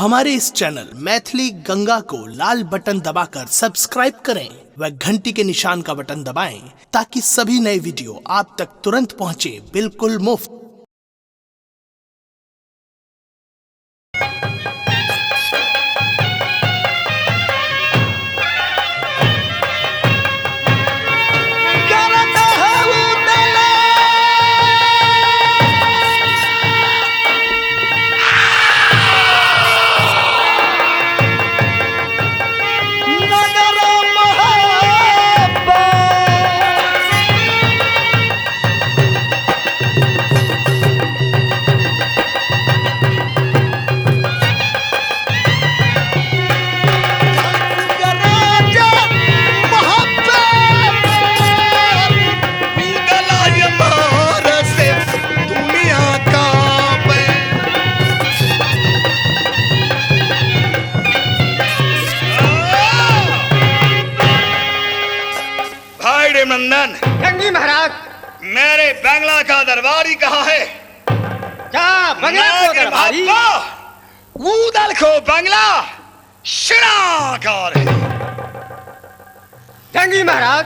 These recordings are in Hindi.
हमारे इस चैनल मैथिली गंगा को लाल बटन दबाकर सब्सक्राइब करें व घंटी के निशान का बटन दबाएं ताकि सभी नए वीडियो आप तक तुरंत पहुंचे बिल्कुल मुफ्त। नंदन जंगी महाराज, मेरे बंगला का दरबारी कहाँ है? क्या बंगला को दरबारी? ऊदल को बंगला शिराकार है। जंगी महाराज,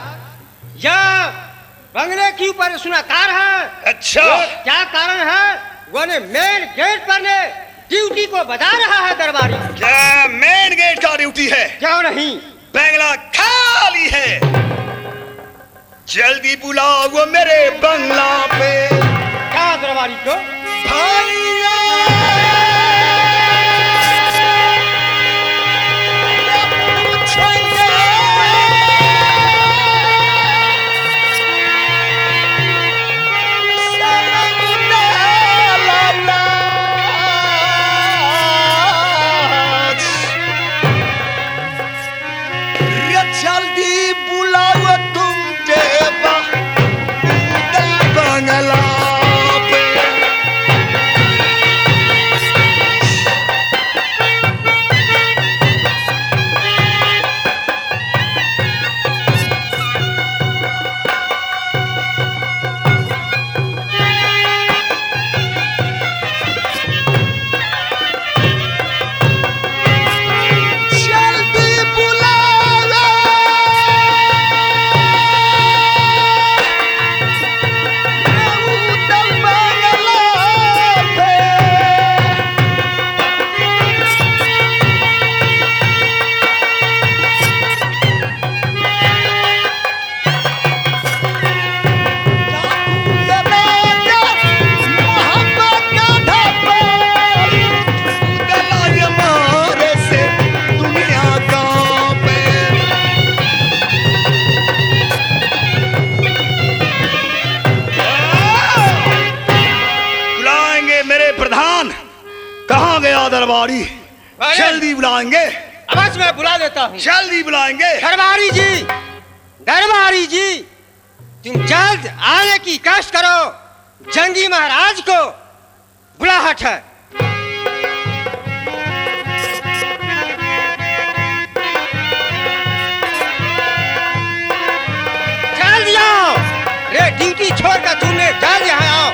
यह बंगले के ऊपर सुनाकार है। अच्छा, क्या कारण है? वो ने मेन गेट पर ने ड्यूटी को बता रहा है दरबारी। क्या मेन गेट का ड्यूटी है? क्यों नहीं? बंगला खाली है, जल्दी बुलाओ वो मेरे बंगला पे। क्या दरबारी को? जल्दी बुलाओ तुम देवा बंगला पे। कहाँ गया दरबारी? जल्दी बुलाएंगे। अवश्य मैं बुला देता हूँ। जल्दी बुलाएंगे। दरबारी जी, दरबारी जी, तुम जल्द आने की कष्ट करो। जंगी महाराज को बुलाहट है। जल्दी आओ। रे ड्यूटी छोड़कर तुमने जल्द यहाँ आओ।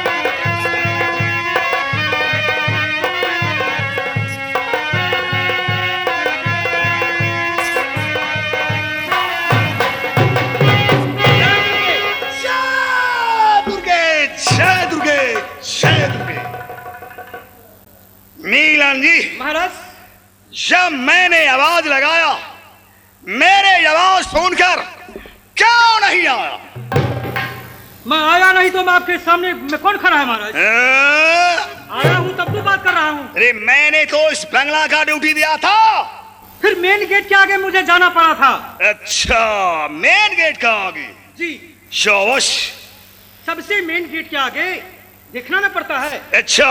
नीलन जी महाराज, जब मैंने आवाज लगाया, मेरे आवाज सुनकर क्यों नहीं आया? मैं आया नहीं तो मैं आपके सामने में कौन खड़ा है महाराज? आया हूँ तब तो बात कर रहा हूँ। अरे मैंने तो इस बंगला का ड्यूटी दिया था। फिर मेन गेट के आगे मुझे जाना पड़ा था। अच्छा, मेन गेट का आगे? जी, शोश, सबसे मेन गेट के आगे देखना न पड़ता है। अच्छा,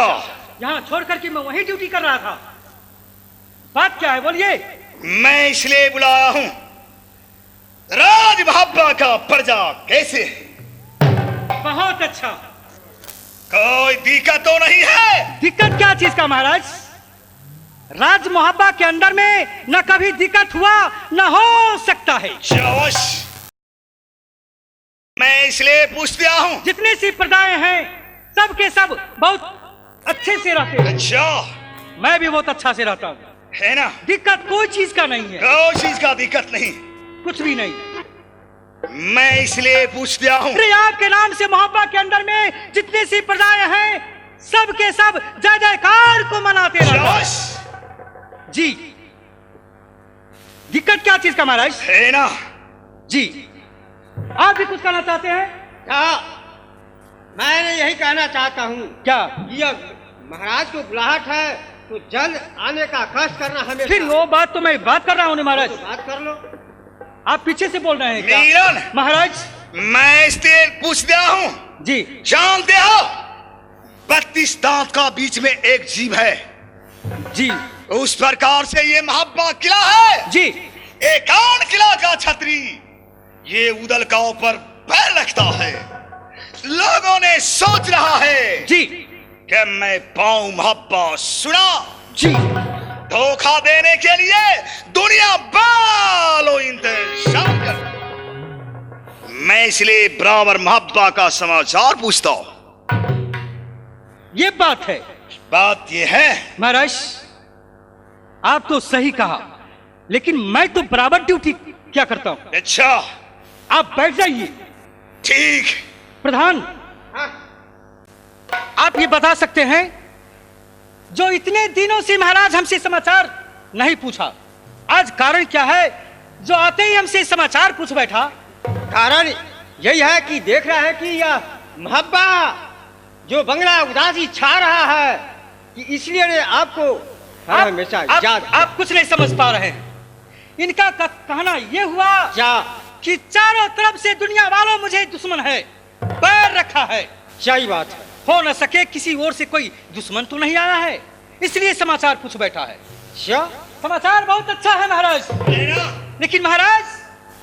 यहाँ छोड़ करके मैं वहीं ड्यूटी कर रहा था। बात क्या है बोलिए? मैं इसलिए बुलाया हूँ, राज भाबा का प्रजा कैसे? बहुत अच्छा। कोई दिक्कत तो नहीं है? दिक्कत क्या चीज का महाराज? राज मोहब्बा के अंदर में न कभी दिक्कत हुआ न हो सकता है। शोश, मैं इसलिए पूछ दिया हूँ, जितनी सी प्रजाएं हैं सब के सब बहुत अच्छे से रहते हैं। अच्छा, मैं भी बहुत अच्छा से रहता हूँ। है ना? दिक्कत कोई चीज का नहीं है, कोई चीज का दिक्कत नहीं। कुछ भी नहीं। मैं इसलिए पूछ दिया हूँ, अरे आपके नाम से मोहब्बा के अंदर में जितने सी प्रजाएं हैं सब के सब जय जयकार को मनाते रहते हैं। जी, दिक्कत क्या चीज का महाराज? है ना? जी, आप भी कुछ कहना चाहते हैं? मैंने यही कहना चाहता हूँ, क्या? ये महाराज को बुलाहट है तो जल्द आने का कष्ट करना हमें। फिर वो बात तो मैं बात कर रहा हूँ महाराज, तो बात कर लो। आप पीछे से बोल रहे हैं क्या? मिलन, महाराज मैं इसलिए पूछ दिया हूँ। जी, जानते हो 32 दांत का बीच में एक जीव है, जी, उस प्रकार से ये मोहब्बा किला है। जी, एकान किला का छतरी ये उदल का ऊपर पैर रखता है। लोगों ने सोच रहा है जी, कि मैं पाऊं मोहब्बा सुना। जी, धोखा देने के लिए दुनिया बालो इंतजार कर। मैं इसलिए बराबर मोहब्बा का समाचार पूछता हूं। ये बात है। बात ये है, महाराज आप तो सही कहा, लेकिन मैं तो बराबर ड्यूटी क्या करता हूं। अच्छा आप बैठ जाइए। ठीक। प्रधान, आप ये बता सकते हैं जो इतने दिनों से महाराज हमसे समाचार नहीं पूछा, आज कारण क्या है जो आते ही हमसे समाचार पूछ बैठा? कारण यही है कि देख रहा है कि यह मोहब्बा जो बंगला उदासी छा रहा है कि इसलिए ने आपको हमेशा याद। आप कुछ नहीं समझ पा रहे हैं। इनका कहना यह हुआ क्या कि चारों तरफ से दुनिया वालों मुझे दुश्मन है, पैर रखा है। सही बात है। हो न सके किसी ओर से कोई दुश्मन तो नहीं आया है, इसलिए समाचार पूछ बैठा है। क्या समाचार बहुत अच्छा है महाराज, लेकिन महाराज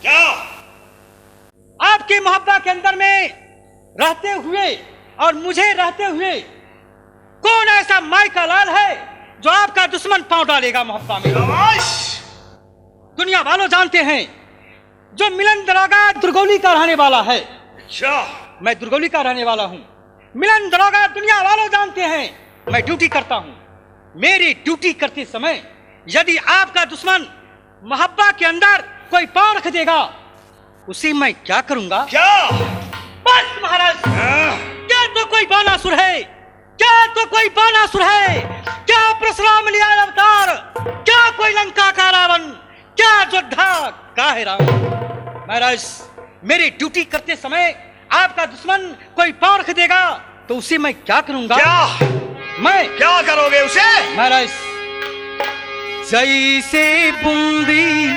क्या आपके मोहब्बा के अंदर में रहते हुए और मुझे रहते हुए कौन ऐसा माई का लाल है जो आपका दुश्मन पांव डालेगा मोहब्बा में? दुनिया वालों जानते हैं जो मिलन दरोगा दुर्गौली का रहने वाला है। अच्छा, मैं दुर्गौली का रहने वाला हूं। मिलन दरोगा दुनिया वालों जानते हैं मैं ड्यूटी करता हूं। मेरी ड्यूटी करते समय यदि आपका दुश्मन मोहब्बा के अंदर कोई पांव रख देगा, उसे मैं क्या करूंगा? क्या? बस महाराज, क्या तो कोई बानासुर है, क्या तो कोई बानासुर है, क्या परशुराम लिया अवतार, क्या कोई लंका का रावण, क्या योद्धा का है राम। महाराज मेरी ड्यूटी करते समय आपका दुश्मन कोई पांव रख देगा तो उसे मैं क्या करूंगा? क्या? मैं क्या करोगे उसे? महाराज जैसे बूंदी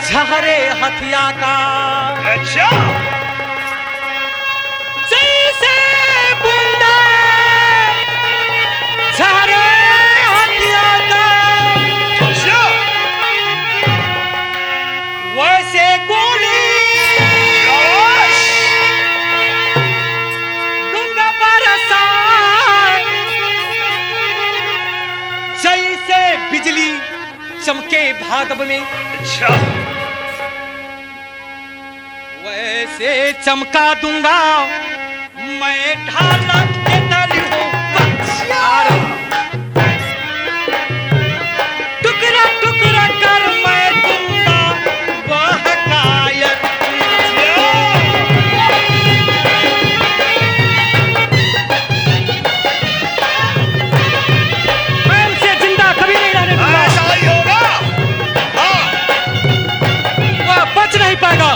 झरे हथिया का, अच्छा, जैसे बूंदे झरे हथिया का, अच्छा, वैसे गोली दूंगा बरसात, जैसे बिजली चमके भादव में, अच्छा, वैसे चमका दूंगा मैं ढाला के तली हो बख्शियार। टुकड़ा टुकड़ा कर मैं दूंगा वह कायर। मैं उसे जिंदा कभी नहीं रहने दूंगा। ऐसा ही होगा। हाँ, वह बच नहीं पाएगा।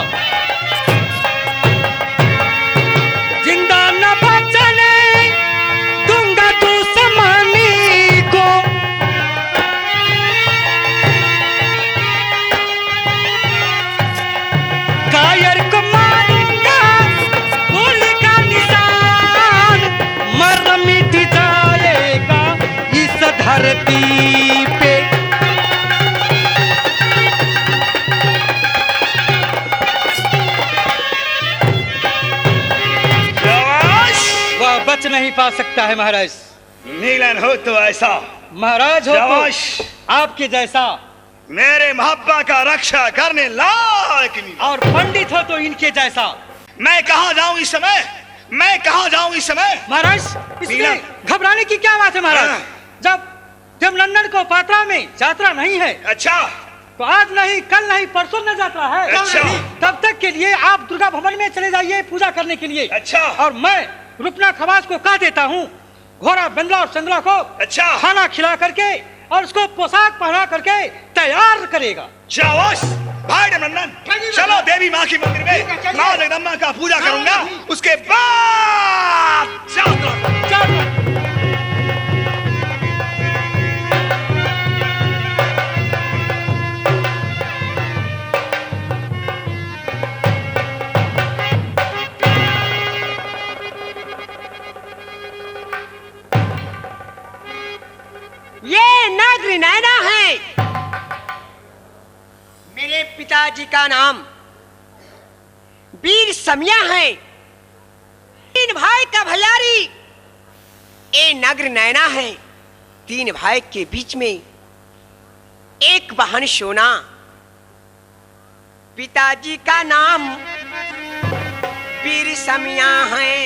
जिंदा न बचने दूंगा दुश्मनी को, कायर को मारूंगा गोली का निशान, मर मिट जाएगा इस धरती पे। वह बच नहीं पा सकता है महाराज। मिलन हो तो ऐसा, महाराज हो शाबाश। तो आपके जैसा, मेरे मोहब्बा का रक्षा करने लायक मिला। और पंडित हो तो इनके जैसा। मैं कहाँ जाऊं इस समय? मैं कहाँ जाऊं इस समय? महाराज इसमें घबराने की क्या बात है महाराज? हाँ। जब जब लंदन को पात्रा में यात्रा नहीं है, अच्छा तो आज नहीं, कल नहीं, परसों न यात्रा है। अच्छा। तब तक के लिए आप दुर्गा भवन में चले जाइए पूजा करने के लिए। अच्छा। और मैं रुपना खवास को कह देता हूँ, घोड़ा बंदला और संगला को अच्छा खाना खिला करके और उसको पोशाक पहना करके तैयार करेगा। जाओ भाई नंदन, चलो देवी माँ की मंदिर में माँ जगदम्बा का पूजा करूंगा, उसके बाद यात्रा। ये नागरी नैना है। मेरे पिताजी का नाम वीर समिया है। तीन भाई का भैयारी ये नगर नैना है। तीन भाई के बीच में एक बहन सोना। पिताजी का नाम वीर समिया है।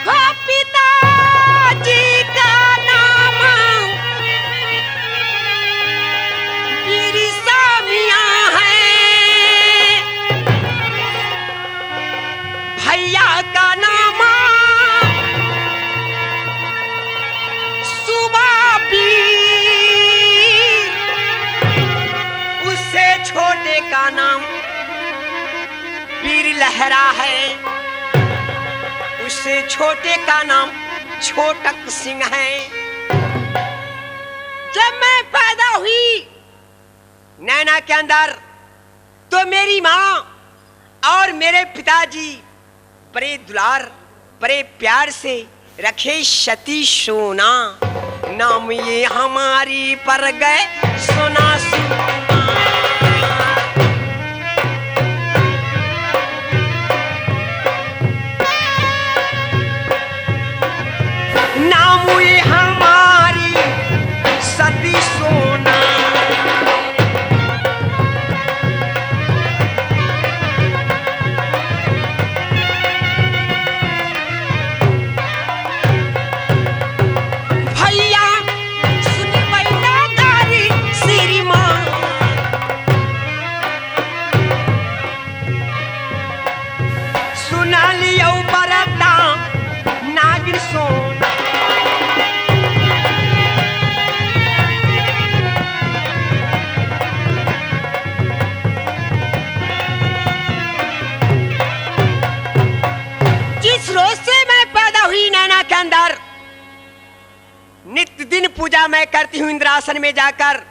हो पिताजी का नाम वीर समिया है। भैया का नाम सुबाबीर। उससे छोटे का नाम वीर लहरा है। उससे छोटे का नाम छोटक सिंह है। जब मैं पैदा हुई नैना के अंदर, तो मेरी माँ और मेरे पिताजी बड़े दुलार बड़े प्यार से रखे सती सोना। नाम ये हमारी पर गए सोना सोना। नाम ये हमारी सती सोना। भैया सुन पैना गारी श्री माँ। सुना लियो बरता नागिन सोना। जिस रोज से मैं पैदा हुई नैना के अंदर, नित्य दिन पूजा मैं करती हूँ इंद्रासन में जाकर।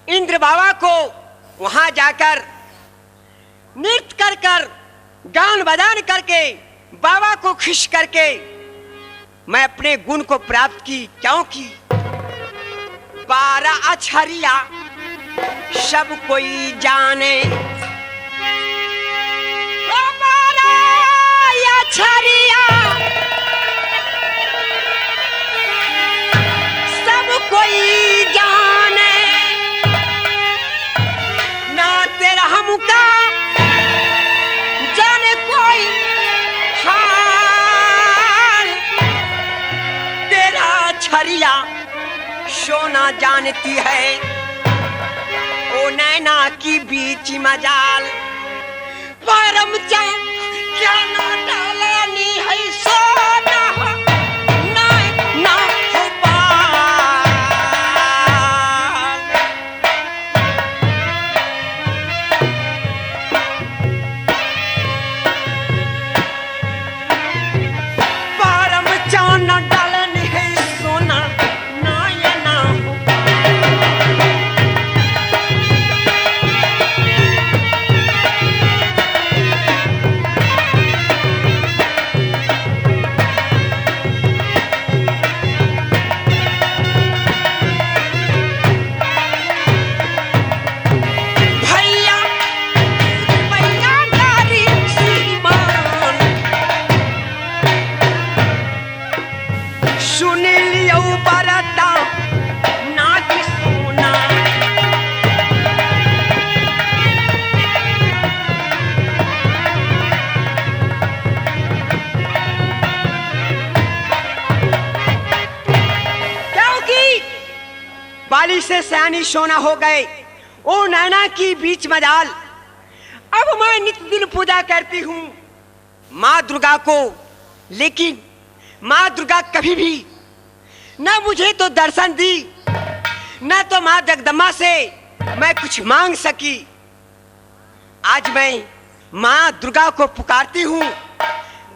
इंद्र बाबा को वहां जाकर नृत्य कर कर गान बजान करके बाबा को खुश करके मैं अपने गुण को प्राप्त की। क्योंकि 12 अक्षरिया सब कोई जाने। 12 अक्षरिया सब कोई जाने। ना तेरा हमका जाने कोई हाल। तेरा छरिया सोना जानती है। ओ नैना की बीच मजाल। परम चांद क्या ना डालानी है सोना हो, ना ना हो पाल। परम चांद ना डालानी है सोना, ना या ना हो। बाली से सयानी सोना हो गए, ओ नैना की बीच मजाल। अब मैं नित्य दिन पूजा करती हूँ माँ दुर्गा को, लेकिन माँ दुर्गा कभी भी न मुझे तो दर्शन दी, न तो माँ जगदम्बा से मैं कुछ मांग सकी। आज मैं माँ दुर्गा को पुकारती हूँ,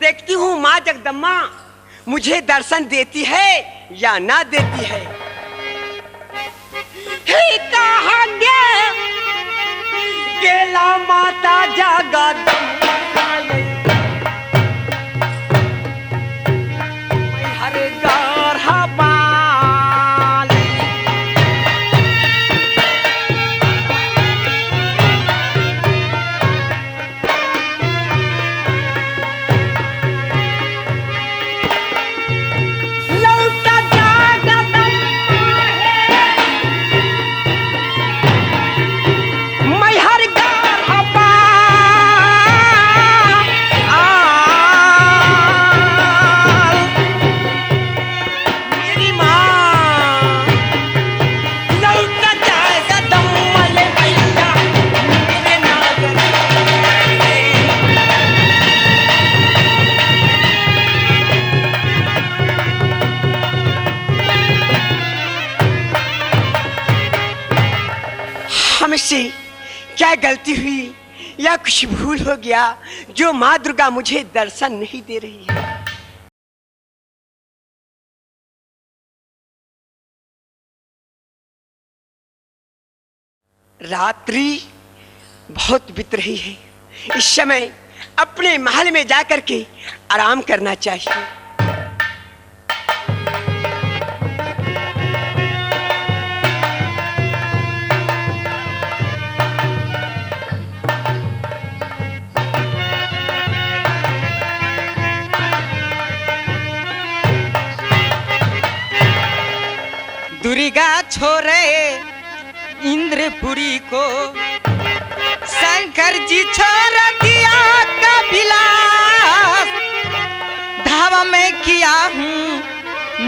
देखती हूँ माँ जगदम्बा मुझे दर्शन देती है या ना देती है। हे कहाँ गेला माता जगदम्बा, हर गाढ़ा बाल। लौटा जगदम्बा मैं हर गाढ़ा बाल। मेरी माँ लौटा जगदम्बा ले भैया मेरे नागर में। हमसे क्या गलती हुई या कुछ भूल हो गया जो माँ दुर्गा मुझे दर्शन नहीं दे रही है। रात्रि बहुत बीत रही है, इस समय अपने महल में जाकर के आराम करना चाहिए। दुर्गा छोरे इंद्रपुरी को, शंकर जी छोड़ दिया कपिलास। धावा में किया हूँ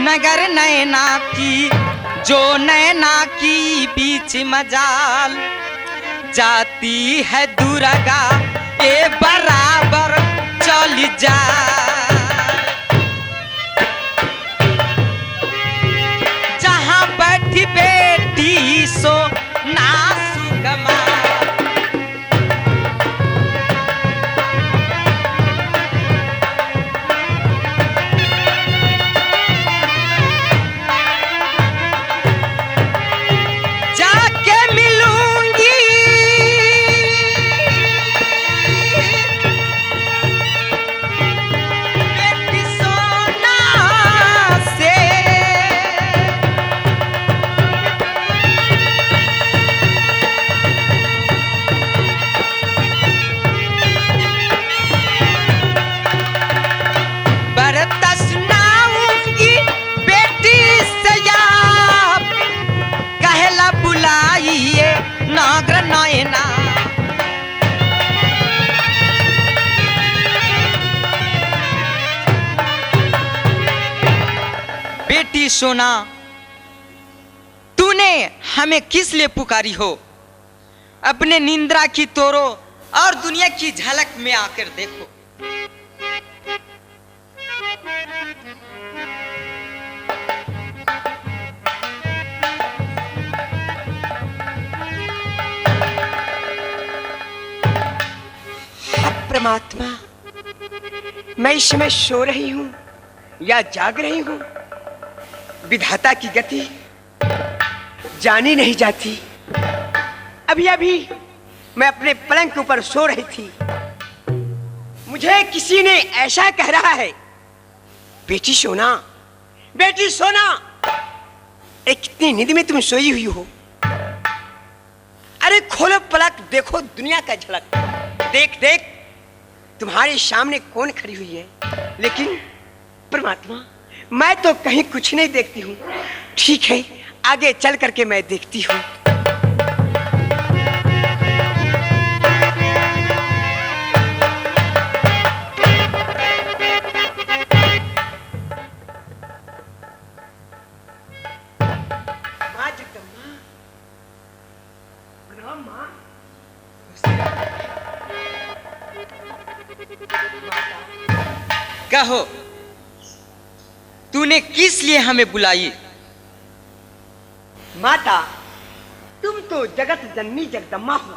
नगर नैना की, जो नैना की बीच मजाल। जाती है दुर्गा ए बराबर चल जा। जहाँ बैठी बेटी सो ना सुगमा। जाके मिलूंगी बेटी सोना से। बरता सुनाऊंगी बेटी से आप, कहला बुलाइए नागर नैना। बेटी सोना, तूने हमें किस लिए पुकारी हो? अपने निंद्रा की तोड़ो और दुनिया की झलक में आकर देखो। परमात्मा, मैं इस समय सो रही हूँ या जाग रही हूँ, विधाता की गति जानी नहीं जाती। अभी अभी मैं अपने पलंग के ऊपर सो रही थी, मुझे किसी ने ऐसा कह रहा है, बेटी सोना, बेटी सोना। अरे कितनी नींद में तुम सोई हुई हो। अरे खोलो पलक, देखो दुनिया का झलक। देख देख तुम्हारे सामने कौन खड़ी हुई है। लेकिन परमात्मा, मैं तो कहीं कुछ नहीं देखती हूँ। ठीक है, आगे चल करके मैं देखती हूँ। माँ जगदम्बा, कहो, तूने किस लिए हमें बुलाई? माता, तुम तो जगत जननी जगदम्बा हो।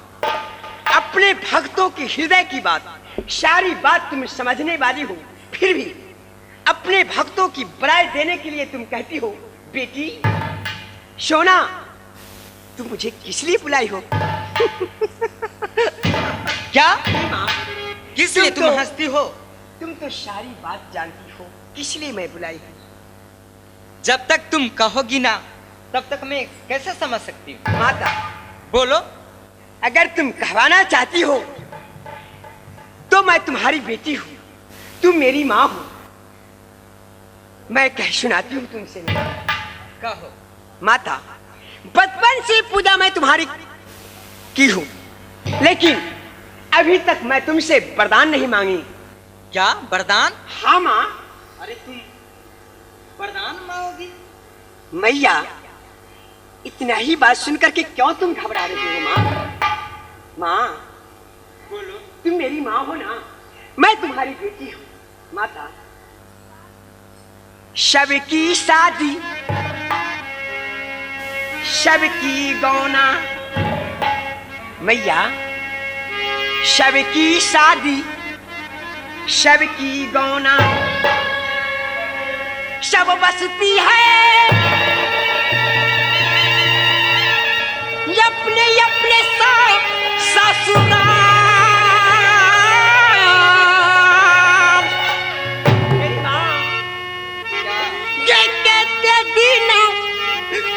अपने भक्तों के हृदय की बात, सारी बात तुम समझने वाली हो, फिर भी अपने भक्तों की बड़ाई देने के लिए तुम कहती हो, बेटी सोना, तुम मुझे किस लिए बुलाई हो? क्या? माँ, किस लिए तुम हंसती हो? तुम तो सारी बात जानती हो, किस लिए मैं बुलाई हूँ? जब तक तुम कहोगी ना, तब तक मैं कैसे समझ सकती हूँ? माता, बोलो। अगर तुम कहवाना चाहती हो तो मैं तुम्हारी बेटी हूँ, तुम मेरी माँ हो। मैं कह सुनाती हूँ तुमसे। कहो। माता, बचपन से पूजा मैं तुम्हारी की हूँ, लेकिन अभी तक मैं तुमसे वरदान नहीं मांगी। क्या वरदान? हाँ माँ। अरे तुम वरदान मांगोगी? मैया, इतना ही बात सुनकर के क्यों तुम घबरा रही हो माँ? माँ, बोलो। तुम मेरी माँ हो ना, मैं तुम्हारी बेटी हूँ। माता, सबकी शादी, सबकी गौना, मैया, सबकी शादी, सबकी गौना, सब बसती है अपने अपने ससुराल। मेरी माँ, ये कहते दिन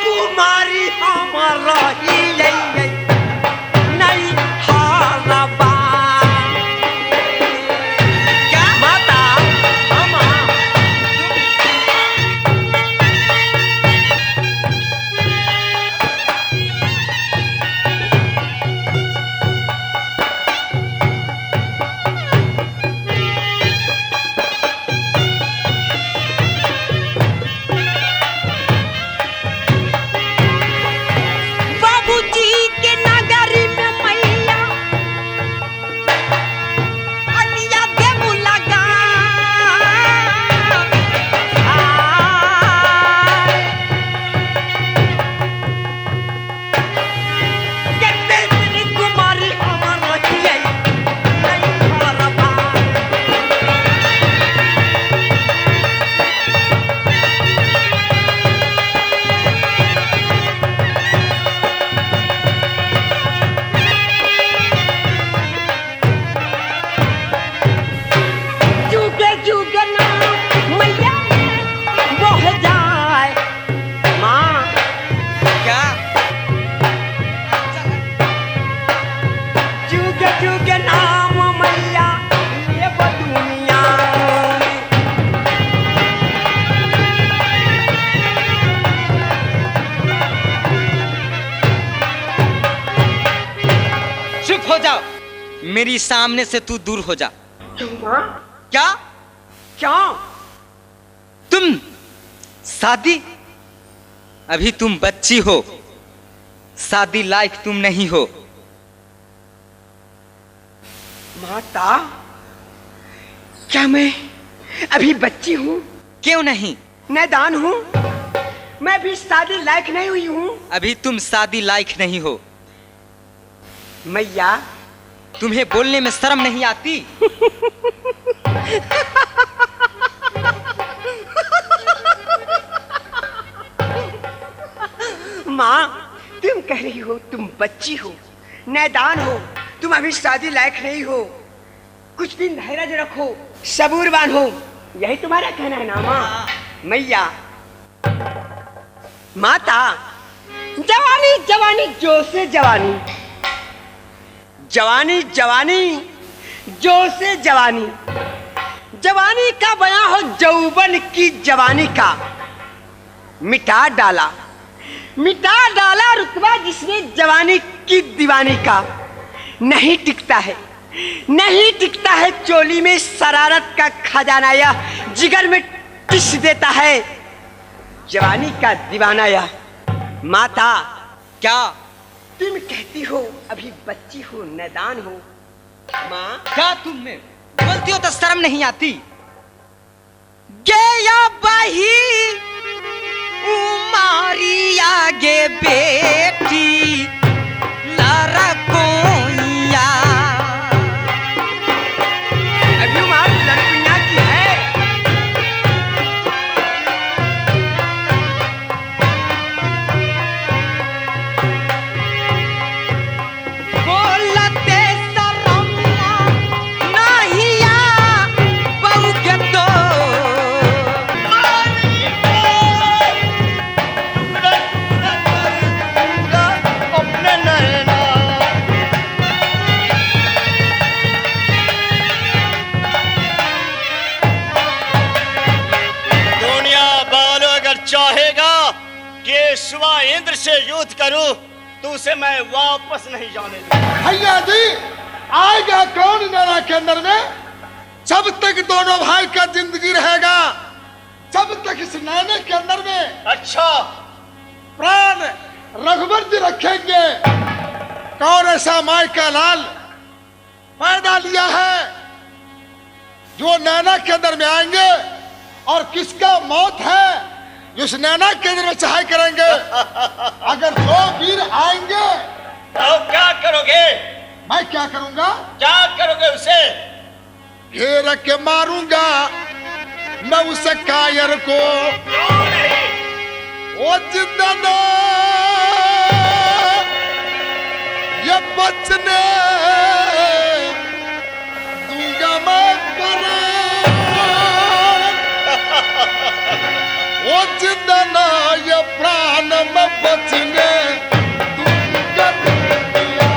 कुमारी हमारा ही नहीं हारबा। क्या माता? मेरी सामने से तू दूर हो जा। क्यों? क्या? क्यों? तुम शादी, अभी तुम बच्ची हो, शादी लायक तुम नहीं हो। माता, क्या मैं अभी बच्ची हूँ? क्यों नहीं? नादान हूँ, मैं भी शादी लायक नहीं हुई हूँ। अभी तुम शादी लायक नहीं हो। मैया, तुम्हें बोलने में शर्म नहीं आती? माँ, तुम कह रही हो तुम बच्ची हो, नादान हो, तुम अभी शादी लायक नहीं हो, कुछ दिन धैर्य रखो, सबूरवान हो, यही तुम्हारा कहना है ना माँ? मैया, माता, जवानी जवानी जोश से जवानी, जवानी जवानी जोश से जवानी, जवानी का बयां हो जौवन की जवानी का, मिटा डाला रुतबा जिसने जवानी की दीवानी का। नहीं टिकता है चोली में शरारत का खजाना, या जिगर में टिस देता है जवानी का दीवाना। या माता, क्या तुम कहती हो अभी बच्ची हो, नादान हो। माँ, क्या तुम में बोलती हो तो शर्म नहीं आती? के या बही उमारी आगे बेटी लड़कोइया। अभी उमार लड़कियां की है। बोलते शरमला नाहिया बहू के तो अपने नैना दुनिया बालो अगर चाहेगा कि शिवा इंद्र से युद्ध करूं तो उसे मैं वापस नहीं जाने दूंगा। भैया जी आएगा कौन नैना के अंदर में? जब तक दोनों भाई का जिंदगी रहेगा, जब तक इस नैने के अंदर में अच्छा प्राण रघुवर जी रखेंगे। कौन ऐसा माई का लाल पैदा लिया है जो नैना के अंदर में आएंगे, और किसका मौत है जो इस नैना के अंदर में चाहे करेंगे। अगर दो वीर आएंगे तो क्या करोगे? मैं क्या करूंगा? क्या करोगे उसे? घेर के मारूंगा मैं उस कायर को। क्यों नहीं? ओ जिंदा ना ये बचने दूंगा मैं प्राण। ओ जिंदा ना ये प्राण में बचने दूंगा दिया।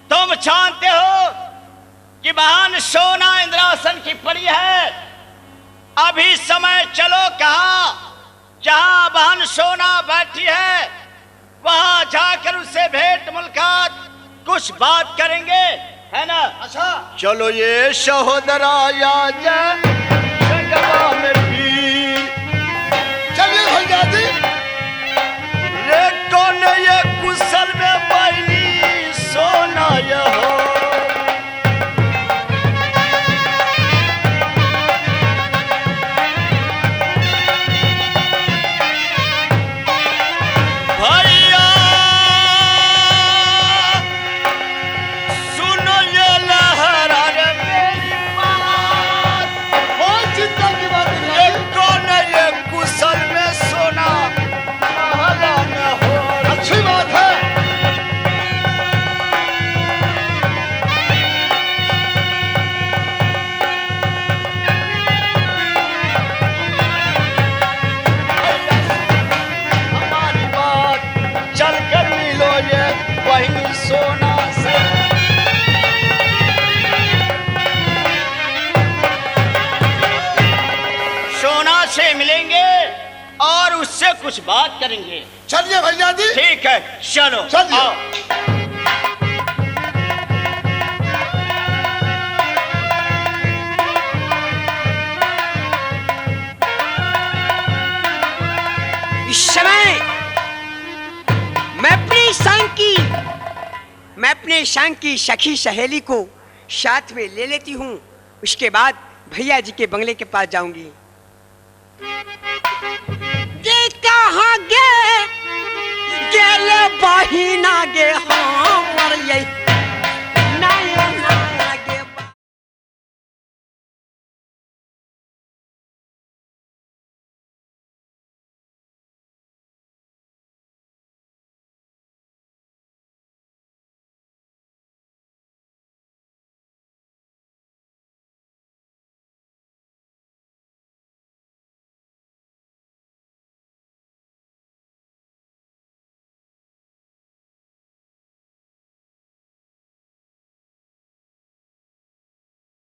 तुम जानते हो कि महान सोना इंद्रासन की पड़ी है। अभी समय चलो कहा जहां महान सोना बैठी है वहां जाकर उससे भेंट मुलाकात कुछ बात करेंगे, है ना? अच्छा चलो ये सहोदरा में भी चलिए भैया जी। रे कौन ये कुशल में बनी सोना यहो भैया सुनो ये लहरा रे मेरी बात। बहुत चिंता की बात ये है। कौन ये कुशल में सोना महला में हो। अच्छी बात है। हमारी बात चल कर मिलो ये वही सोना से। सोना से मिलेंगे और उससे कुछ बात करेंगे। चलिए भैया जी। ठीक है चलो चलिए। आओ। इस समय मैं अपने संग की सखी सहेली को साथ में ले लेती हूँ। उसके बाद भैया जी के बंगले के पास जाऊंगी। ये कहाँ गए गेले बहिना गे हाँ